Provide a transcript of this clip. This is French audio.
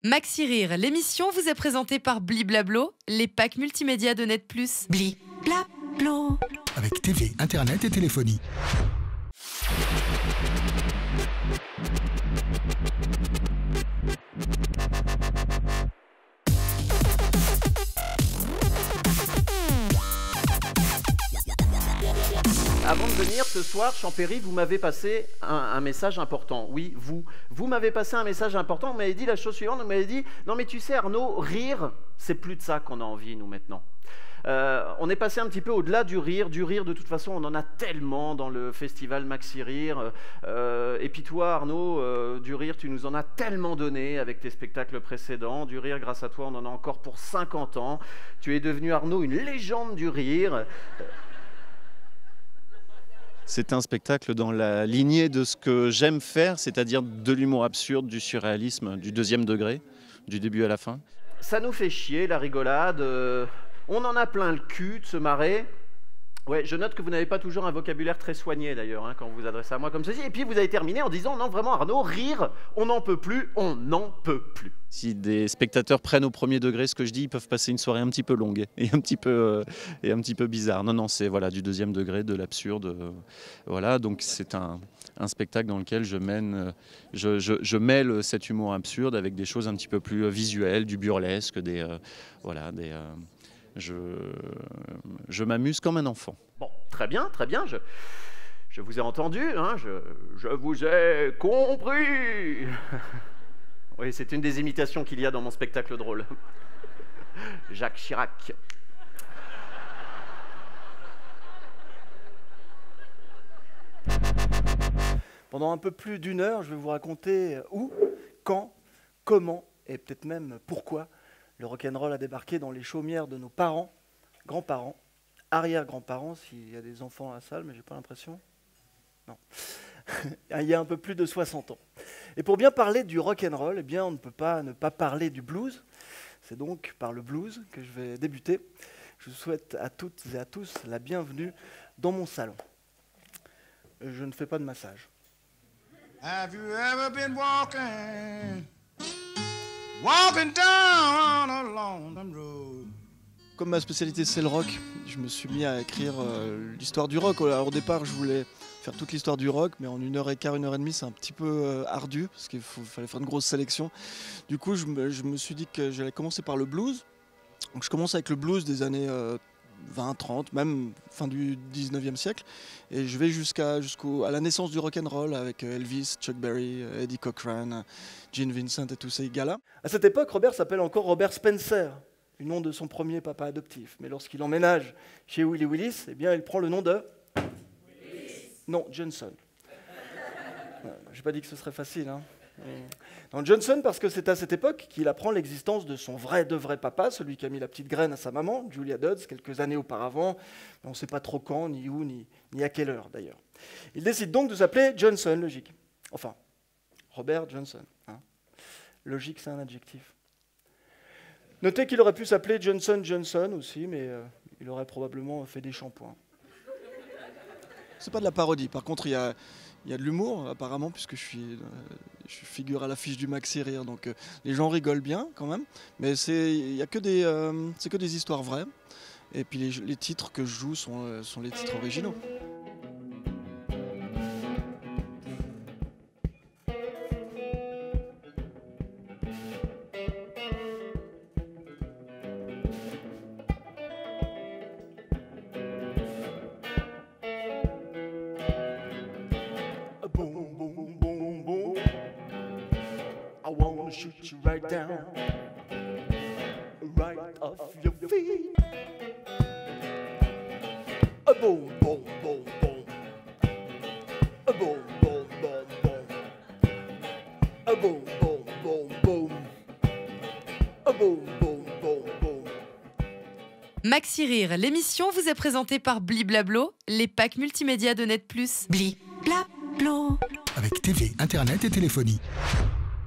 Maxi Rire, l'émission vous est présentée par Bliblablo, les packs multimédia de Net+. Bliblablo. Avec TV, Internet et téléphonie. Avant de venir ce soir, Champéry, vous m'avez passé un message important. Oui, vous m'avez passé un message important. Vous m'avez dit la chose suivante. Vous m'avez dit, non mais tu sais Arnaud, rire, c'est plus de ça qu'on a envie nous maintenant. On est passé un petit peu au-delà du rire. Du rire, de toute façon, on en a tellement dans le festival Maxi Rire. Et puis toi, Arnaud, du rire, tu nous en as tellement donné avec tes spectacles précédents. Du rire, grâce à toi, on en a encore pour 50 ans. Tu es devenu, Arnaud, une légende du rire. C'est un spectacle dans la lignée de ce que j'aime faire, c'est-à-dire de l'humour absurde, du surréalisme, du deuxième degré, du début à la fin. Ça nous fait chier, la rigolade. On en a plein le cul de se marrer. Ouais, je note que vous n'avez pas toujours un vocabulaire très soigné d'ailleurs, quand vous vous adressez à moi comme ceci. Et puis vous avez terminé en disant, non vraiment Arnaud, rire, on n'en peut plus, on n'en peut plus. Si des spectateurs prennent au premier degré ce que je dis, ils peuvent passer une soirée un petit peu longue et un petit peu bizarre. Non, c'est voilà, du deuxième degré, de l'absurde. Voilà, donc c'est un spectacle dans lequel je mêle cet humour absurde avec des choses un petit peu plus visuelles, du burlesque, je m'amuse comme un enfant. Bon, très bien, je vous ai entendu, je vous ai compris. Oui, c'est une des imitations qu'il y a dans mon spectacle drôle. Jacques Chirac. Pendant un peu plus d'une heure, je vais vous raconter où, quand, comment et peut-être même pourquoi le rock'n'roll a débarqué dans les chaumières de nos parents, grands-parents, arrière-grands-parents, s'il y a des enfants à la salle, mais j'ai pas l'impression. Non. Il y a un peu plus de 60 ans. Et pour bien parler du rock'n'roll, eh bien, on ne peut pas ne pas parler du blues. C'est donc par le blues que je vais débuter. Je vous souhaite à toutes et à tous la bienvenue dans mon salon. Je ne fais pas de massage. Have you ever been walking down a lonesome road? Comme ma spécialité c'est le rock, je me suis mis à écrire l'histoire du rock. Alors, au départ, je voulais faire toute l'histoire du rock, mais en 1h15, 1h30, c'est un petit peu ardu, parce qu'il fallait faire une grosse sélection. Du coup, je me suis dit que j'allais commencer par le blues. Donc je commence avec le blues des années 20, 30, même fin du 19e siècle. Et je vais jusqu'à la naissance du rock'n'roll avec Elvis, Chuck Berry, Eddie Cochran, Gene Vincent et tous ces gars-là. À cette époque, Robert s'appelle encore Robert Spencer, du nom de son premier papa adoptif. Mais lorsqu'il emménage chez Willie Willis, eh bien, il prend le nom de... Non, Johnson. Je n'ai pas dit que ce serait facile. Non, Johnson, parce que c'est à cette époque qu'il apprend l'existence de son vrai papa, celui qui a mis la petite graine à sa maman, Julia Dodds, quelques années auparavant. Mais on ne sait pas trop quand, ni où, ni à quelle heure d'ailleurs. Il décide donc de s'appeler Johnson, logique. Enfin, Robert Johnson. Logique, c'est un adjectif. Notez qu'il aurait pu s'appeler Johnson aussi, mais il aurait probablement fait des shampoings. C'est pas de la parodie. Par contre, il y a de l'humour, apparemment, puisque je figure à l'affiche du Maxi Rire. Donc les gens rigolent bien, quand même. Mais c'est que des histoires vraies. Et puis les titres que je joue sont les titres originaux. Shoot you right down, right off your feet. A boom, boom, boom, boom. A boom, boom, boom, boom. A boom, boom, boom, boom. A boom, boom, boom, boom. Maxi Rire, l'émission vous est présentée par Bliblablo, les packs multimédia de Net+. Bliblablo. Avec TV, Internet et téléphonie.